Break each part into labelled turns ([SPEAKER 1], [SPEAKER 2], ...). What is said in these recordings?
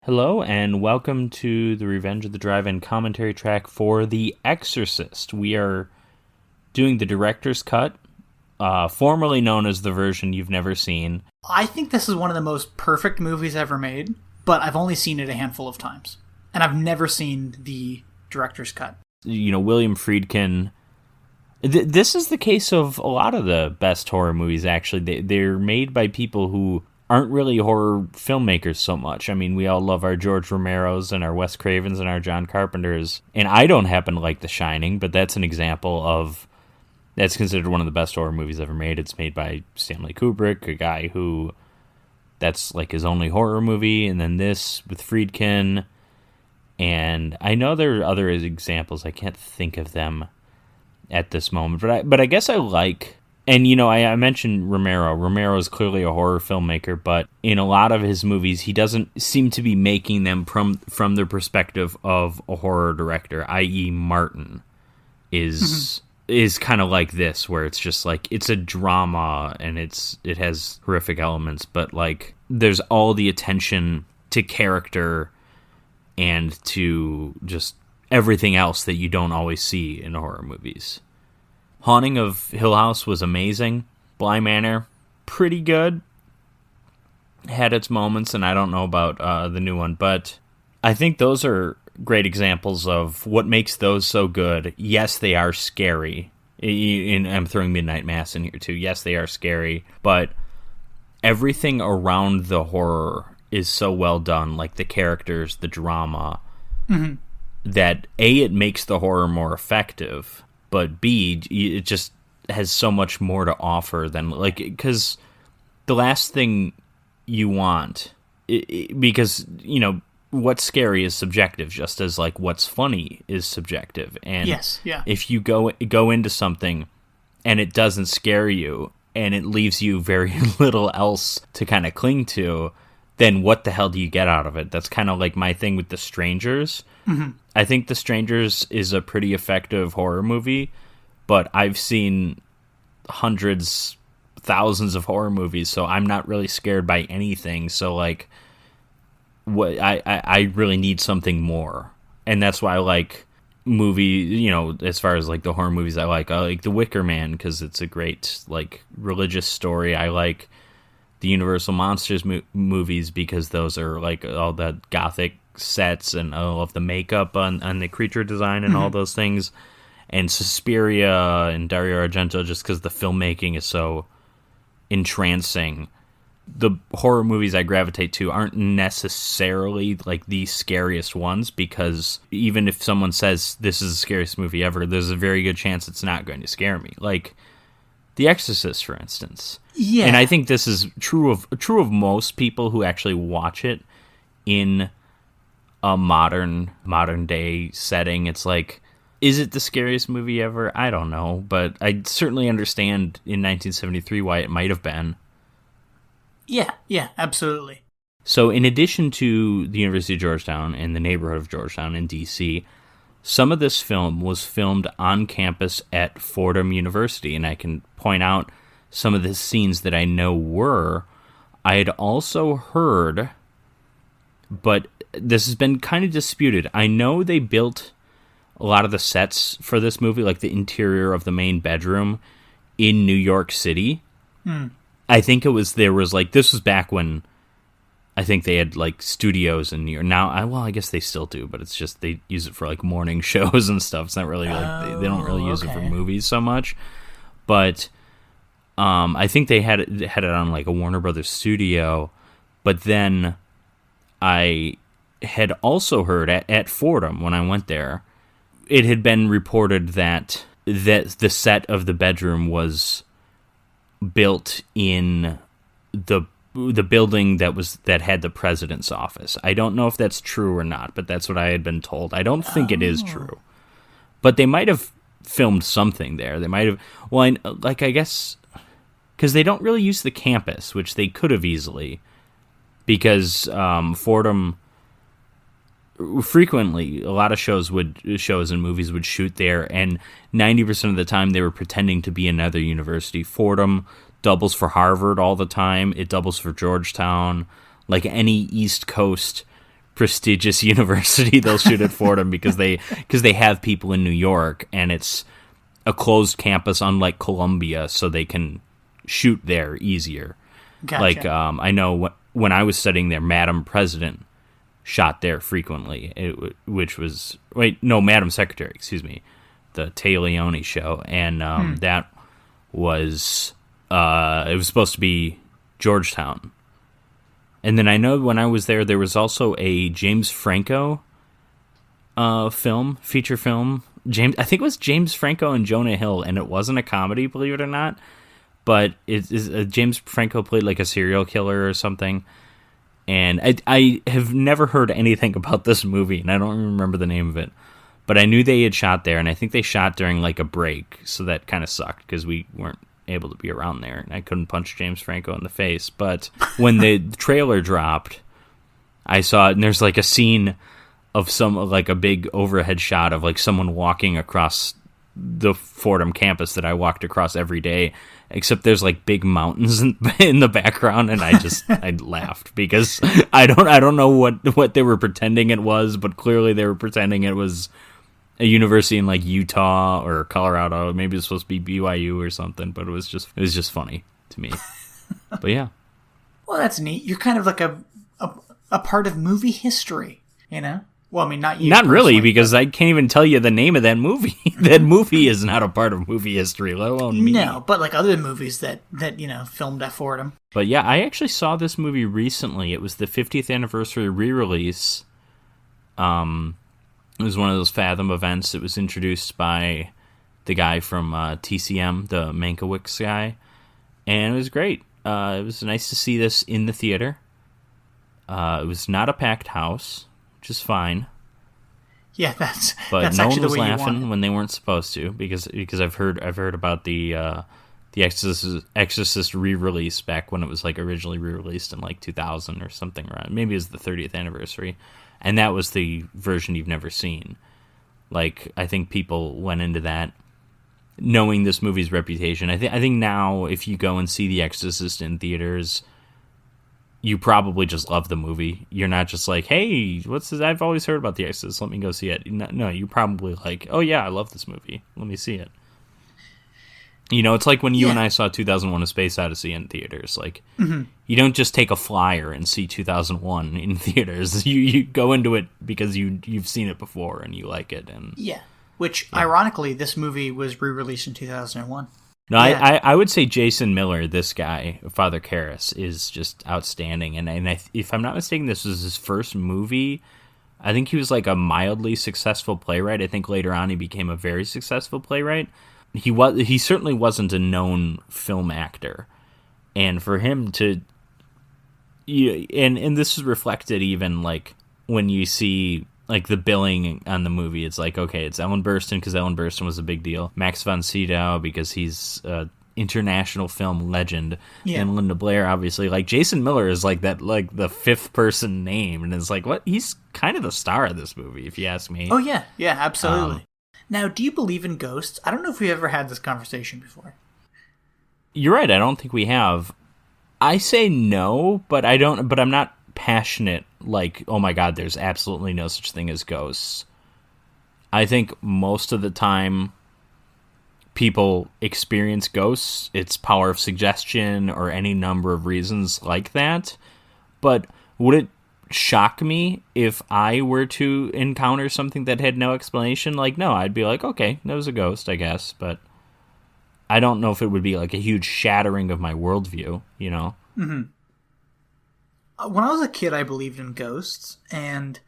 [SPEAKER 1] Hello, and welcome to the Revenge of the Drive-In commentary track for The Exorcist. We are doing the director's cut, formerly known as the version you've never seen.
[SPEAKER 2] I think this is one of the most perfect movies ever made, but I've only seen it a handful of times. And I've never seen the director's cut.
[SPEAKER 1] You know, William Friedkin. This is the case of a lot of the best horror movies, actually. They're made by people who aren't really horror filmmakers so much. I mean, we all love our George Romeros and our Wes Cravens and our John Carpenters. And I don't happen to like The Shining, but that's an example of... That's considered one of the best horror movies ever made. It's made by Stanley Kubrick, a guy who... That's like his only horror movie. And then this with Friedkin. And I know there are other examples. I can't think of them at this moment. But I guess I like... And, you know, I mentioned Romero. Romero is clearly a horror filmmaker, but in a lot of his movies, he doesn't seem to be making them from the perspective of a horror director, i.e. Martin is kind of like this, where it's just like, it's a drama and it has horrific elements, but like there's all the attention to character and to just everything else that you don't always see in horror movies. Haunting of Hill House was amazing. Bly Manor, pretty good. Had its moments, and I don't know about the new one, but I think those are great examples of what makes those so good. Yes, they are scary. And I'm throwing Midnight Mass in here too. Yes, they are scary, but everything around the horror is so well done, like the characters, the drama, that A, it makes the horror more effective, but B, it just has so much more to offer than, like, because the last thing you want, because, you know, what's scary is subjective, just as, like, what's funny is subjective. And
[SPEAKER 2] yes, yeah.
[SPEAKER 1] If you go into something and it doesn't scare you and it leaves you very little else to kind of cling to, then what the hell do you get out of it? That's kind of like my thing with The Strangers. I think The Strangers is a pretty effective horror movie, but I've seen hundreds, thousands of horror movies, so I'm not really scared by anything. So, like, what I really need something more, and that's why I like movies. You know, as far as like the horror movies I like The Wicker Man because it's a great like religious story. I like the Universal Monsters movies because those are like all that gothic sets and all of the makeup on the creature design and all those things, and Suspiria and Dario Argento just because the filmmaking is so entrancing. The horror movies I gravitate to aren't necessarily like the scariest ones, because even if someone says this is the scariest movie ever, there's a very good chance it's not going to scare me. Like The Exorcist, for instance.
[SPEAKER 2] Yeah.
[SPEAKER 1] And I think this is true of most people who actually watch it in a modern day setting. It's like, is it the scariest movie ever? I don't know, but I certainly understand in 1973 why it might have been.
[SPEAKER 2] Yeah, absolutely.
[SPEAKER 1] So in addition to the University of Georgetown and the neighborhood of Georgetown in D.C., some of this film was filmed on campus at Fordham University, and I can point out some of the scenes that I know were. I had also heard, but this has been kind of disputed. I know they built a lot of the sets for this movie, like the interior of the main bedroom, in New York City. I think this was back when I think they had like studios in New York. Now, I guess they still do, but it's just they use it for like morning shows and stuff. It's not really like they don't really use it for movies so much. But I think they had it on like a Warner Brothers studio. But then I had also heard at Fordham when I went there, it had been reported that the set of the bedroom was built in the building that had the president's office. I don't know if that's true or not, but that's what I had been told. I don't think it is true, but they might have filmed something there. They might have. Well, I guess because they don't really use the campus, which they could have easily, because Fordham frequently, a lot of shows and movies would shoot there, and 90% of the time they were pretending to be another university. Fordham doubles for Harvard all the time. It doubles for Georgetown. Like any East Coast prestigious university, they'll shoot at Fordham because they have people in New York, and it's a closed campus, unlike Columbia, so they can shoot there easier.
[SPEAKER 2] Gotcha.
[SPEAKER 1] Like, I know when I was studying there, Madam President shot there frequently, Madam Secretary, excuse me, the Tay Leone show, and that was, it was supposed to be Georgetown. And then I know when I was there was also a James Franco feature film. I think it was James Franco and Jonah Hill, and it wasn't a comedy, believe it or not. But James Franco played like a serial killer or something. And I have never heard anything about this movie, and I don't remember the name of it. But I knew they had shot there, and I think they shot during like a break, so that kind of sucked because we weren't able to be around there, and I couldn't punch James Franco in the face. But when the trailer dropped, I saw it, and there's like a scene of a big overhead shot of like someone walking across the Fordham campus that I walked across every day, except there's like big mountains in the background, and I laughed because I don't know what they were pretending it was, but clearly they were pretending it was a university in like Utah or Colorado. Maybe it was supposed to be BYU or something, but it was just funny to me. But yeah.
[SPEAKER 2] Well, that's neat. You're kind of like a part of movie history, you know? Well, I mean, not you.
[SPEAKER 1] Not really, because I can't even tell you the name of that movie. That movie is not a part of movie history, let alone me.
[SPEAKER 2] No, but like other movies that filmed at Fordham.
[SPEAKER 1] But yeah, I actually saw this movie recently. It was the 50th anniversary re-release. It was one of those Fathom events. It was introduced by the guy from TCM, the Mankiewicz guy, and it was great. It was nice to see this in the theater. It was not a packed house, which is fine.
[SPEAKER 2] Yeah, that's
[SPEAKER 1] no
[SPEAKER 2] actually
[SPEAKER 1] one was
[SPEAKER 2] the way
[SPEAKER 1] laughing when they weren't supposed to, because I've heard about the Exorcist re-release back when it was like originally re-released in like 2000 or something, around. Maybe it was the 30th anniversary, and that was the version you've never seen. Like, I think people went into that knowing this movie's reputation. I think now if you go and see The Exorcist in theaters, you probably just love the movie. You're not just like, hey, what's this? I've always heard about The Exorcist, let me go see it. No, you probably like, oh yeah, I love this movie, let me see it. You know, it's like when you and I saw 2001: A Space Odyssey in theaters. Like, you don't just take a flyer and see 2001 in theaters. You go into it because you've seen it before and you like it. And
[SPEAKER 2] which, ironically, this movie was re-released in 2001.
[SPEAKER 1] No, I would say Jason Miller, this guy, Father Karras, is just outstanding. And if I'm not mistaken, this was his first movie. I think he was like a mildly successful playwright. I think later on he became a very successful playwright. He certainly wasn't a known film actor, and for him to, and this is reflected even like when you see like the billing on the movie. It's like, okay, it's Ellen Burstyn because Ellen Burstyn was a big deal, Max von Sydow because he's an international film legend, and Linda Blair obviously. Like Jason Miller is like that, like the fifth person name, and it's like, what? He's kind of the star of this movie, if you ask me.
[SPEAKER 2] Oh yeah, absolutely. Now, do you believe in ghosts? I don't know if we ever had this conversation before.
[SPEAKER 1] You're right. I don't think we have. I say no, but I don't. But I'm not passionate. Like, oh my God, there's absolutely no such thing as ghosts. I think most of the time, people experience ghosts. It's power of suggestion or any number of reasons like that. But would it shock me if I were to encounter something that had no explanation? Like, no, I'd be like, okay, that was a ghost, I guess, but I don't know if it would be like a huge shattering of my worldview, you know?
[SPEAKER 2] Mm-hmm. When I was a kid, I believed in ghosts, and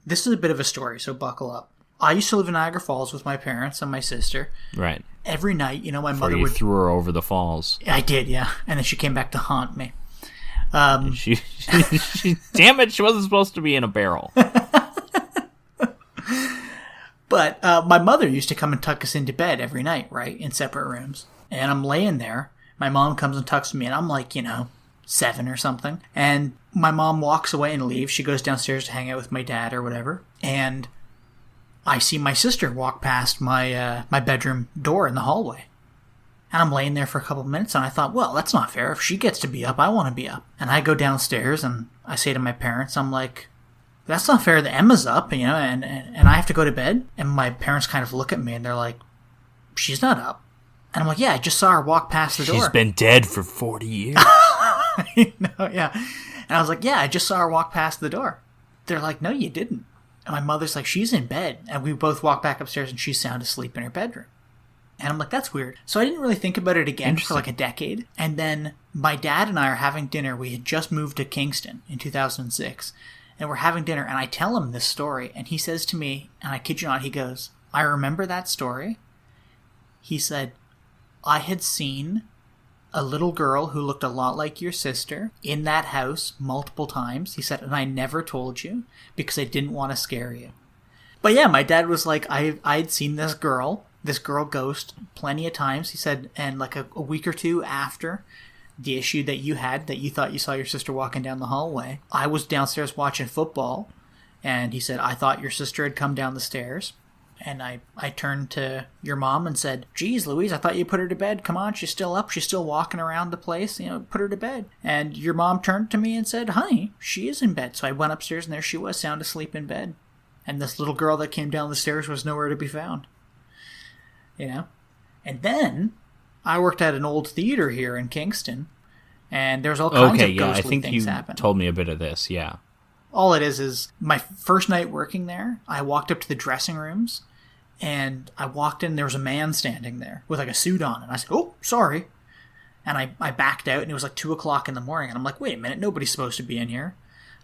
[SPEAKER 2] this is a bit of a story, so buckle up. I used to live in Niagara Falls with my parents and my sister.
[SPEAKER 1] Right.
[SPEAKER 2] Every night, my
[SPEAKER 1] Before
[SPEAKER 2] mother
[SPEAKER 1] you threw her over the falls.
[SPEAKER 2] I did, yeah. And then she came back to haunt me.
[SPEAKER 1] She damn it, she wasn't supposed to be in a barrel.
[SPEAKER 2] But my mother used to come and tuck us into bed every night, right, in separate rooms. And I'm laying there. My mom comes and tucks me, and I'm like, 7 or something. And my mom walks away and leaves. She goes downstairs to hang out with my dad or whatever. And I see my sister walk past my bedroom door in the hallway. And I'm laying there for a couple of minutes, and I thought, well, that's not fair. If she gets to be up, I want to be up. And I go downstairs, and I say to my parents, I'm like, that's not fair that Emma's up, and I have to go to bed. And my parents kind of look at me and they're like, she's not up. And I'm like, yeah, I just saw her walk past the door.
[SPEAKER 1] She's been dead for 40 years.
[SPEAKER 2] Yeah. And I was like, yeah, I just saw her walk past the door. They're like, no, you didn't. And my mother's like, she's in bed. And we both walk back upstairs and she's sound asleep in her bedroom. And I'm like, that's weird. So I didn't really think about it again for like a decade. And then my dad and I are having dinner. We had just moved to Kingston in 2006. And we're having dinner. And I tell him this story. And he says to me, and I kid you not, he goes, I remember that story. He said, I had seen a little girl who looked a lot like your sister in that house multiple times. He said, and I never told you because I didn't want to scare you. But yeah, my dad was like, I'd seen this girl ghost plenty of times. He said, and like a week or two after the issue that you had, that you thought you saw your sister walking down the hallway, I was downstairs watching football. And he said, I thought your sister had come down the stairs. And I turned to your mom and said, geez, Louise, I thought you put her to bed. Come on, she's still up. She's still walking around the place. Put her to bed. And your mom turned to me and said, honey, she is in bed. So I went upstairs and there she was, sound asleep in bed. And this little girl that came down the stairs was nowhere to be found. And then I worked at an old theater here in Kingston. And there's all kinds of ghostly things happen.
[SPEAKER 1] I think you told me a bit of this, yeah.
[SPEAKER 2] All it is my first night working there, I walked up to the dressing rooms, and I walked in, there was a man standing there with like a suit on, and I said, oh, sorry. And I backed out, and it was like 2 o'clock in the morning, and I'm like, wait a minute, nobody's supposed to be in here.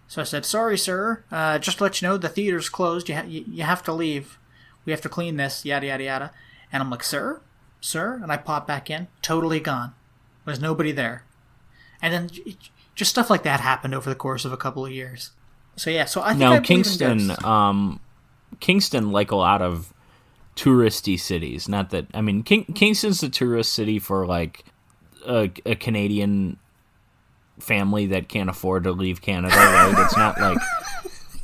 [SPEAKER 2] So I said, sorry, sir, just to let you know, the theater's closed, you have to leave. We have to clean this, yada, yada, yada. And I'm like, sir? And I pop back in, totally gone. There's nobody there. And then just stuff like that happened over the course of a couple of years. So yeah, so I think
[SPEAKER 1] now
[SPEAKER 2] I
[SPEAKER 1] Kingston, like a lot of touristy cities, not that I mean, Kingston's a tourist city for like a Canadian family that can't afford to leave Canada, right? It's not like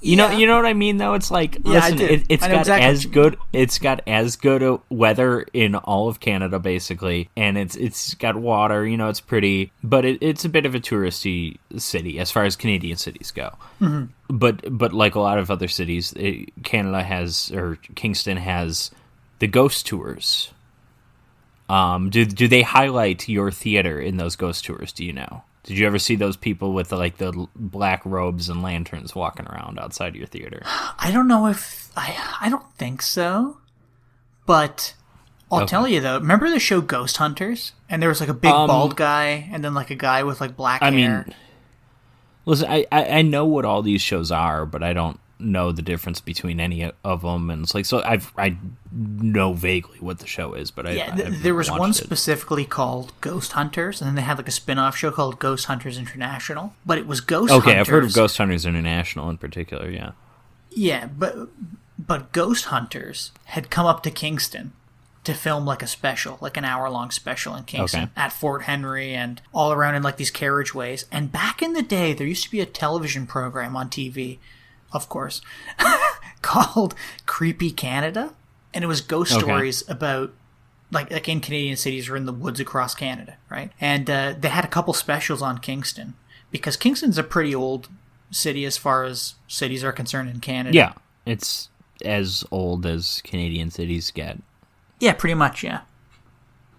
[SPEAKER 1] you know what I mean though. It's like listen, it's got as good a weather in all of Canada basically, and it's got water. It's pretty, but it's a bit of a touristy city as far as Canadian cities go. Mm-hmm. But like a lot of other cities, Kingston has the ghost tours. Do they highlight your theater in those ghost tours? Do you know? Did you ever see those people with the black robes and lanterns walking around outside of your theater?
[SPEAKER 2] I don't know if I don't think so, but I'll tell you though. Remember the show Ghost Hunters? And there was like a big bald guy, and then like a guy with like black hair. I mean,
[SPEAKER 1] listen, I know what all these shows are, but I don't know the difference between any of them, and it's like so I know vaguely what the show is, but
[SPEAKER 2] there was one specifically called Ghost Hunters, and then they had like a spin-off show called Ghost Hunters International, but it was Ghost Hunters.
[SPEAKER 1] Okay, I've heard of Ghost Hunters International in particular,
[SPEAKER 2] yeah, but Ghost Hunters had come up to Kingston to film like a special, like an hour-long special in Kingston at Fort Henry and all around in like these carriageways. And back in the day, there used to be a television program on TV, of course, called Creepy Canada, and it was ghost stories about like in Canadian cities or in the woods across Canada, right? And they had a couple specials on Kingston because Kingston's a pretty old city as far as cities are concerned in Canada.
[SPEAKER 1] Yeah, it's as old as Canadian cities get.
[SPEAKER 2] Yeah, pretty much, yeah.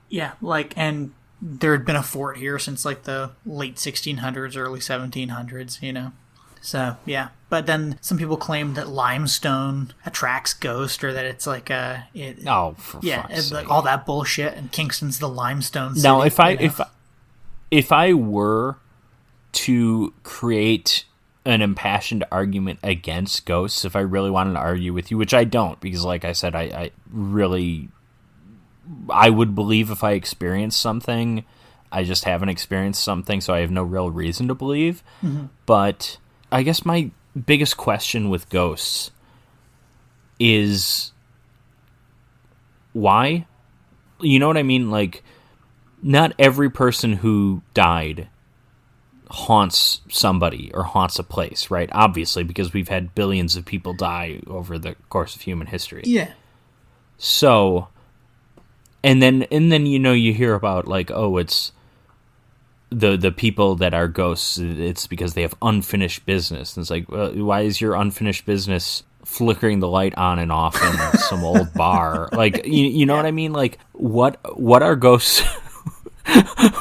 [SPEAKER 2] Yeah, and there had been a fort here since like the late 1600s, early 1700s, So, yeah. But then some people claim that limestone attracts ghosts, or that it's like fuck's sake. Like all that bullshit, and Kingston's the limestone city.
[SPEAKER 1] Now, if I were to create an impassioned argument against ghosts, if I really wanted to argue with you, which I don't, because like I said, I would believe if I experienced something. I just haven't experienced something, so I have no real reason to believe. Mm-hmm. But I guess my biggest question with ghosts is why? You know what I mean? Like, not every person who died haunts somebody or haunts a place, right? Obviously, because we've had billions of people die over the course of human history.
[SPEAKER 2] Yeah.
[SPEAKER 1] So, and then you hear about like, oh, it's the people that are ghosts, it's because they have unfinished business. And it's like, why is your unfinished business flickering the light on and off in some old bar? Like, you know what I mean? Like, what are ghosts?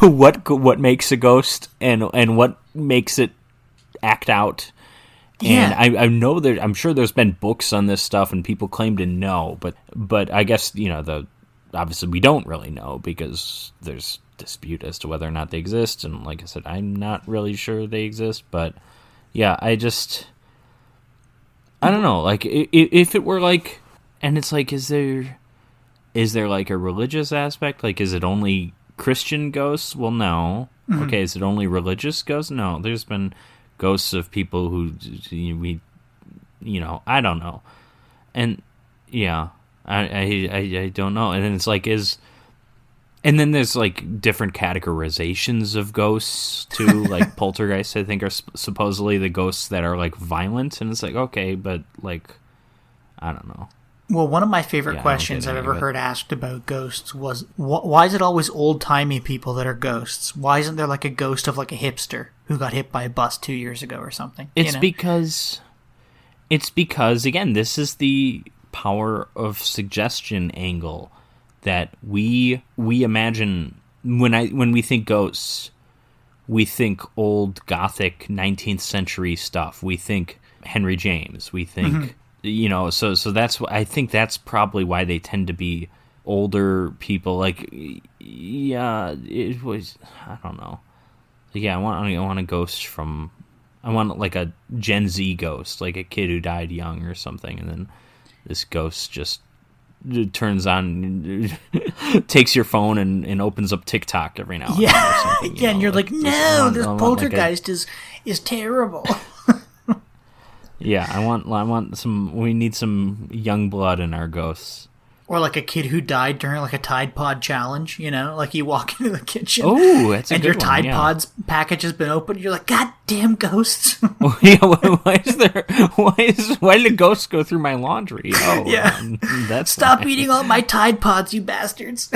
[SPEAKER 1] what makes a ghost, and what makes it act out? And I know I'm sure there's been books on this stuff, and people claim to know, but I guess, obviously we don't really know, because there's dispute as to whether or not they exist, and like I said, I'm not really sure they exist. But yeah, I don't know, like, if it were like, and it's like, is there like a religious aspect? Like, is it only Christian ghosts? Well, no. Mm-hmm. Okay, is it only religious ghosts? No, there's been ghosts of people who I don't know. And yeah, I don't know. And then it's like, and then there's like different categorizations of ghosts too. Like poltergeists, I think, are supposedly the ghosts that are like violent, and it's like, okay, but like, I don't know.
[SPEAKER 2] Well, one of my favorite questions I've ever heard asked about ghosts was, why is it always old-timey people that are ghosts? Why isn't there like a ghost of like a hipster who got hit by a bus 2 years ago or something? It's because, again, this is the power of suggestion angle that we imagine. When we think ghosts, we think old Gothic 19th century stuff. We think Henry James. We think... Mm-hmm. So that's, I think that's probably why they tend to be older people. Like, yeah, it was, I don't know. Yeah, I want a ghost from, I want like a Gen Z ghost, like a kid who died young or something, and then this ghost just turns on, takes your phone and opens up TikTok every now and then or something. And you're like, no, this poltergeist is terrible.
[SPEAKER 1] Yeah, I want some. We need some young blood in our ghosts.
[SPEAKER 2] Or like a kid who died during like a Tide Pod challenge. Like you walk into the kitchen.
[SPEAKER 1] Oh, that's a
[SPEAKER 2] and
[SPEAKER 1] good
[SPEAKER 2] your
[SPEAKER 1] one,
[SPEAKER 2] Tide
[SPEAKER 1] yeah.
[SPEAKER 2] Pods package has been opened. You're like, God damn ghosts!
[SPEAKER 1] Oh, yeah, why did a ghost go through my laundry? Oh,
[SPEAKER 2] yeah,
[SPEAKER 1] that's
[SPEAKER 2] stop
[SPEAKER 1] nice.
[SPEAKER 2] eating all my Tide Pods, you bastards!